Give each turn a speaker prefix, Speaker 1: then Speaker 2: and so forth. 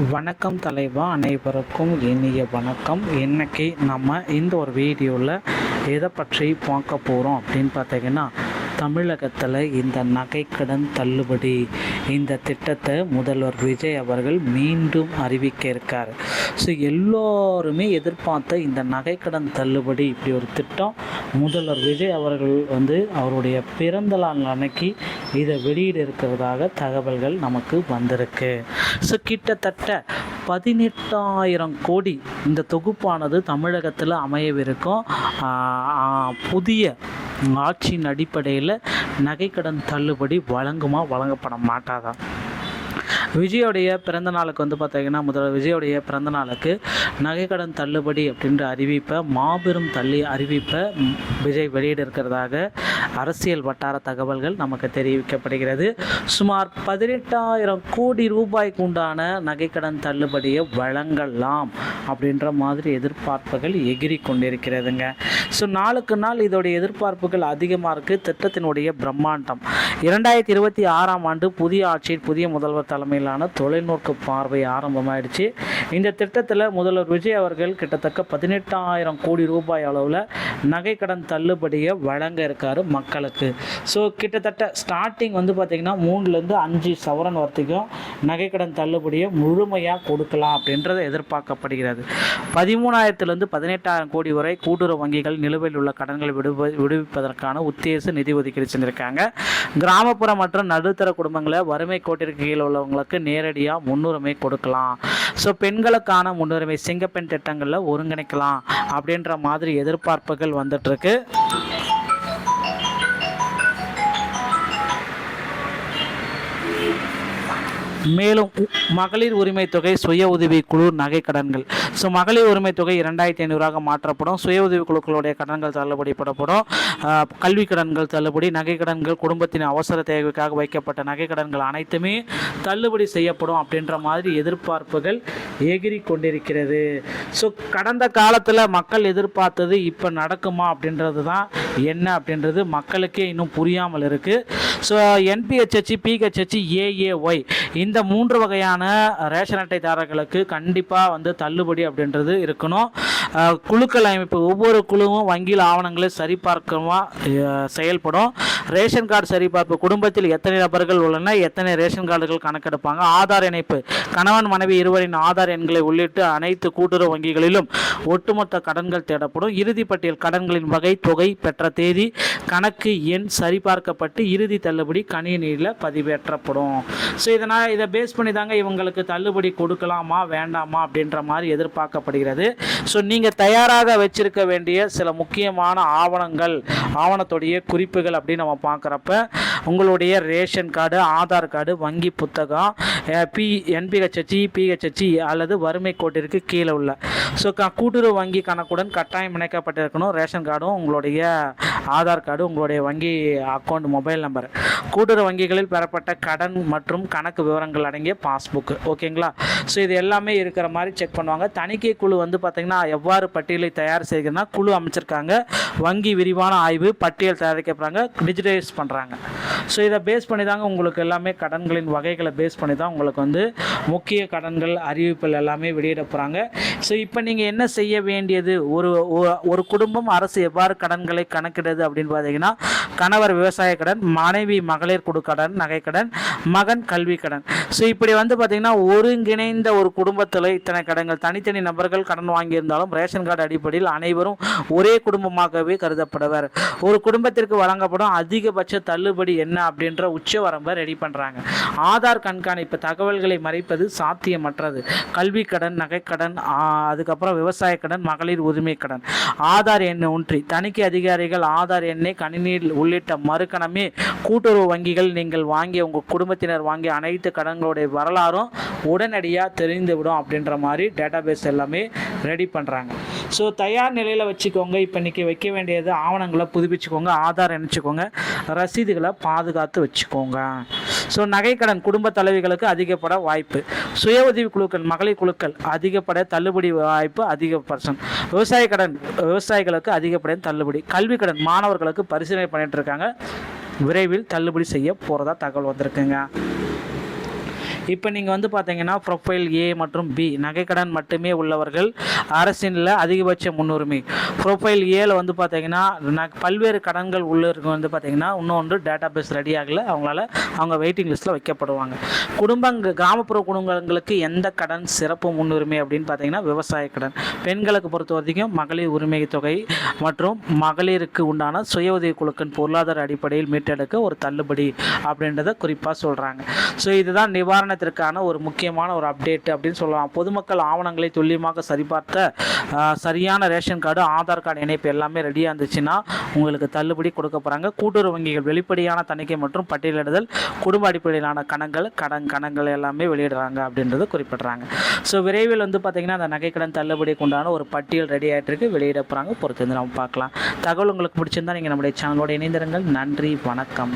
Speaker 1: வணக்கம் தலைவா, அனைவருக்கும் இனிய வணக்கம். இன்னைக்கு நம்ம இந்த ஒரு வீடியோவில் எதை பற்றி பார்க்க போகிறோம் அப்படின்னு பார்த்தீங்கன்னா, தமிழகத்தில் இந்த நகைக்கடன் தள்ளுபடி இந்த திட்டத்தை முதல்வர் விஜய் அவர்கள் மீண்டும் அறிவிக்க இருக்கார். ஸோ எல்லோருமே எதிர்பார்த்த இந்த நகைக்கடன் தள்ளுபடி இப்படி ஒரு திட்டம் முதல்வர் விஜய் அவர்கள் அவருடைய பிறந்த நாள் அன்னைக்கு இதை வெளியிட இருக்கிறதாக தகவல்கள் நமக்கு வந்திருக்கு. ஸோ கிட்டத்தட்ட 18,000 கோடி இந்த தொகுப்பானது தமிழகத்தில் அமையவிருக்கும். புதிய ஆட்சியின் அடிப்படையில் நகைக்கடன் தள்ளுபடி வழங்கப்பட மாட்டாதான். விஜயோடைய பிறந்த நாளுக்கு பார்த்தீங்கன்னா, முதல்வர் விஜயோடைய பிறந்த நாளுக்கு நகைக்கடன் தள்ளுபடி அப்படின்ற மாபெரும் அறிவிப்பை விஜய் வெளியிட இருக்கிறதாக அரசியல் வட்டார தகவல்கள் நமக்கு தெரிவிக்கப்படுகிறது. சுமார் 18,000 கோடி ரூபாய்க்கு உண்டான நகைக்கடன் தள்ளுபடியை வழங்கலாம் அப்படின்ற மாதிரி எதிர்பார்ப்புகள் எகிரி கொண்டிருக்கிறதுங்க. ஸோ நாளுக்கு நாள் இதோடைய எதிர்பார்ப்புகள் அதிகமாக இருக்குது. திட்டத்தினுடைய பிரம்மாண்டம் 2026ஆம் ஆண்டு புதிய ஆட்சியில் புதிய முதல்வர் தலைமையிலான தொலைநோக்கு பார்வை ஆரம்பமாயிடுச்சு. இந்த திட்டத்தில் முதல்வர் விஜய் அவர்கள் கிட்டத்தட்ட 18,000 கோடி ரூபாய் அளவில் நகைக்கடன் தள்ளுபடியை வழங்க இருக்காரு மக்களுக்கு. ஸோ கிட்டத்தட்ட ஸ்டார்டிங் பார்த்திங்கன்னா 3-5 சவரன் வரைக்கும் நகைக்கடன் தள்ளுபடியை முழுமையாக கொடுக்கலாம் அப்படின்றது எதிர்பார்க்கப்படுகிறது. 13,000 18,000 கோடி வரை கூட்டுறவு வங்கிகள் நிலுவையில் உள்ள கடன்களை விடுவிப்பதற்கான உத்தேச நிதி ஒதுக்கீடு செஞ்சுருக்காங்க. கிராமப்புற மற்றும் நடுத்தர குடும்பங்களை வறுமை கோட்டிற்கு கீழே உள்ளவங்களுக்கு நேரடியாக முன்னுரிமை கொடுக்கலாம். ஸோ பெண்களுக்கான முன்னுரிமை சிங்கப்பெண் திட்டங்களில் ஒருங்கிணைக்கலாம் அப்படின்ற மாதிரி எதிர்பார்ப்புகள் வந்துட்டுருக்கு. மேலும் மகளிர் உரிமை தொகை, சுய உதவி குழு நகை கடன்கள். ஸோ மகளிர் உரிமை தொகை 2,500 மாற்றப்படும். சுய உதவி குழுக்களுடைய கடன்கள் தள்ளுபடிப்படப்படும். கல்வி கடன்கள் தள்ளுபடி, நகை கடன்கள், குடும்பத்தின் அவசர தேவைக்காக வைக்கப்பட்ட நகை கடன்கள் அனைத்துமே தள்ளுபடி செய்யப்படும் அப்படின்ற மாதிரி எதிர்பார்ப்புகள் எகிரி கொண்டிருக்கிறது. ஸோ கடந்த காலத்தில் மக்கள் எதிர்பார்த்தது இப்போ நடக்குமா அப்படின்றது தான் என்ன அப்படின்றது மக்களுக்கே இன்னும் புரியாமல் இருக்குது. ஸோ NPHH, PHH, AAY இந்த 3 வகையான ரேஷன் அட்டைதாரர்களுக்கு கண்டிப்பாக தள்ளுபடி அப்படின்றது இருக்கணும். குழுக்கள் அமைப்பு, ஒவ்வொரு குழுவும் வங்கியில் ஆவணங்களை சரிபார்க்கமாக செயல்படும். ரேஷன் கார்டு சரிபார்ப்பு, குடும்பத்தில் எத்தனை நபர்கள் உள்ளன, எத்தனை ரேஷன் கார்டுகள் கணக்கெடுப்பாங்க. ஆதார் இணைப்பு, கணவன் மனைவி இருவரின் ஆதார் எண்களை உள்ளிட்டு அனைத்து கூட்டுறவு வங்கிகளிலும் ஒட்டுமொத்த கடன்கள் தேடப்படும். இறுதி பட்டியல், கடன்களின் வகை, தொகை, பெற்ற தேதி, கணக்கு எண் சரிபார்க்கப்பட்டு இறுதி தள்ளுபடி கணினியில் பதிவேற்றப்படும். ஸோ இதை பேஸ் பண்ணி தாங்க இவங்களுக்கு தள்ளுபடி கொடுக்கலாமா வேண்டாமா அப்படின்ற மாதிரி எதிர்பார்க்கப்படுகிறது. ஸோ நீங்கள் தயாராக வச்சிருக்க வேண்டிய சில முக்கியமான ஆவணத்துடைய குறிப்புகள் அப்படின்னு நம்ம பார்க்குறப்ப, உங்களுடைய ரேஷன் கார்டு, ஆதார் கார்டு, வங்கி புத்தகம், NPHH, PHH அல்லது வறுமை கோட்டிற்கு கீழே உள்ள கூட்டுறவு வங்கி கணக்குடன் கட்டாயம் இணைக்கப்பட்டிருக்கணும். ரேஷன் கார்டும், உங்களுடைய ஆதார் கார்டு, உங்களுடைய வங்கி அக்கௌண்ட் மொபைல் நம்பர், கூட்டுறவு வங்கிகளில் பெறப்பட்ட கடன் மற்றும் கணக்கு விவரங்கள் அடங்கிய பாஸ்புக். ஓகேங்களா? ஸோ இது எல்லாமே இருக்கிற மாதிரி செக் பண்ணுவாங்க. தணிக்கை குழு பார்த்திங்கன்னா எவ்வாறு பட்டியலை தயார் செய்கிறதுனா, குழு அமைச்சிருக்காங்க. வங்கி விரிவான ஆய்வு, பட்டியல் தயாரிக்கப்படுறாங்க, டிஜிட்டலைஸ் பண்ணுறாங்க. ஸோ இதை பேஸ் பண்ணி தாங்க உங்களுக்கு எல்லாமே கடன்களின் வகைகளை பேஸ் பண்ணி தான் உங்களுக்கு முக்கிய கடன்கள் அறிவிப்புகள் எல்லாமே வெளியிட போகிறாங்க. ஸோ இப்போ நீங்கள் என்ன செய்ய வேண்டியது, ஒரு குடும்பம் அரசு எவ்வாறு கடன்களை கணக்கிடுது அப்படின்னு பார்த்தீங்கன்னா, கணவர் விவசாய கடன், மனைவி மகளிர் குழு கடன், நகைக்கடன், மகன் கல்வி கடன். ஸோ இப்படி பார்த்தீங்கன்னா ஒருங்கிணைந்த ஒரு குடும்பத்தில் இத்தனை கடன்கள். தனித்தனி நபர்கள் கடன் வாங்கியிருந்தாலும் ரேஷன் கார்டு அடிப்படையில் அனைவரும் ஒரே குடும்பமாகவே கருதப்படுவர். ஒரு குடும்பத்திற்கு வழங்கப்படும் அதிகபட்ச தள்ளுபடி என்ன அப்படின்ற உச்சவரம்பை ரெடி பண்ணுறாங்க. ஆதார் கண்காணிப்பு, தகவல்களை மறைப்பது சாத்தியமற்றது. கல்வி கடன், நகைக்கடன், அதுக்கப்புறம் விவசாய கடன், மகளிர் உரிமை கடன், ஆதார் எண் ஒன்றி தணிக்கை அதிகாரிகள் ஆதார் எண்ணை கணினியில் உள்ளிட்ட மறுகணமே கூட்டுறவு வங்கிகள் நீங்கள் வாங்கிய உங்கள் குடும்பத்தினர் வாங்கிய அனைத்து கடன்களுடைய வரலாறும் உடனடியாக தெரிந்துவிடும் அப்படின்ற மாதிரி டேட்டாபேஸ் எல்லாமே ரெடி பண்ணுறாங்க. ஸோ தயார் நிலையில் வச்சுக்கோங்க. இப்போ இன்றைக்கி வைக்க வேண்டியது ஆவணங்களை புதுப்பிச்சுக்கோங்க, ஆதார் இணைச்சிக்கோங்க, ரசீதுகளை பாதுகாத்து வச்சுக்கோங்க. ஸோ நகைக்கடன் குடும்ப தலைவிகளுக்கு அதிகப்பட வாய்ப்பு. சுய உதவி குழுக்கள், மகளிர் குழுக்கள் அதிகப்பட தள்ளுபடி வாய்ப்பு அதிகபட்சம். விவசாய கடன் விவசாயிகளுக்கு அதிகப்பட தள்ளுபடி. கல்வி கடன் மாணவர்களுக்கு பரிசீலனை பண்ணிட்டு இருக்காங்க. விரைவில் தள்ளுபடி செய்ய போகிறதா தகவல் வந்திருக்குங்க. இப்போ நீங்கள் வந்து பார்த்தீங்கன்னா ப்ரொஃபைல் ஏ மற்றும் பி நகைக்கடன் மட்டுமே உள்ளவர்கள் அரசினில் அதிகபட்ச முன்னுரிமை. ப்ரொஃபைல் ஏல வந்து பார்த்தீங்கன்னா பல்வேறு கடன்கள் உள்ளவருக்கு வந்து பார்த்தீங்கன்னா இன்னொன்று டேட்டா பேஸ் ரெடி ஆகலை, அவங்க வெயிட்டிங் லிஸ்ட்டில் வைக்கப்படுவாங்க. கிராமப்புற குடும்பங்களுக்கு எந்த கடன் சிறப்பு முன்னுரிமை அப்படின்னு பார்த்தீங்கன்னா விவசாய கடன். பெண்களுக்கு பொறுத்த வரைக்கும் மகளிர் உரிமை தொகை மற்றும் மகளிருக்கு உண்டான சுய உதவி குழுக்களின் பொருளாதார அடிப்படையில் மீட்டெடுக்க ஒரு தள்ளுபடி அப்படின்றத குறிப்பாக சொல்கிறாங்க. ஸோ இதுதான் நிவாரணத்திற்கான ஒரு முக்கியமான ஒரு அப்டேட் அப்படின்னு சொல்லலாம். பொதுமக்கள் ஆவணங்களை துல்லியமாக சரிபார்த்த சரியான ரேஷன் கார்டு, ஆதார் கார்டு இணைப்பு எல்லாமே ரெடியாக இருந்துச்சுன்னா உங்களுக்கு தள்ளுபடி கொடுக்க போகிறாங்க. கூட்டுறவு வங்கிகள் வெளிப்படையான தணிக்கை மற்றும் பட்டியலிடுதல், குடும்ப அடிப்படையிலான கணக்குகள் எல்லாமே வெளியிடுறாங்க அப்படின்றத குறிப்பிட்றாங்க. ஸோ விரைவில் வந்து பார்த்திங்கன்னா அந்த நகைக்கடன் தள்ளுபடிக்கு உண்டான ஒரு பட்டியல் ரெடி ஆகிட்டு இருக்கு, வெளியிட போகிறாங்க. பொறுத்து வந்து நம்ம பார்க்கலாம். தகவல் உங்களுக்கு பிடிச்சிருந்தா நீங்கள் நம்முடைய சேனலோட இணைந்திருங்கள். நன்றி, வணக்கம்.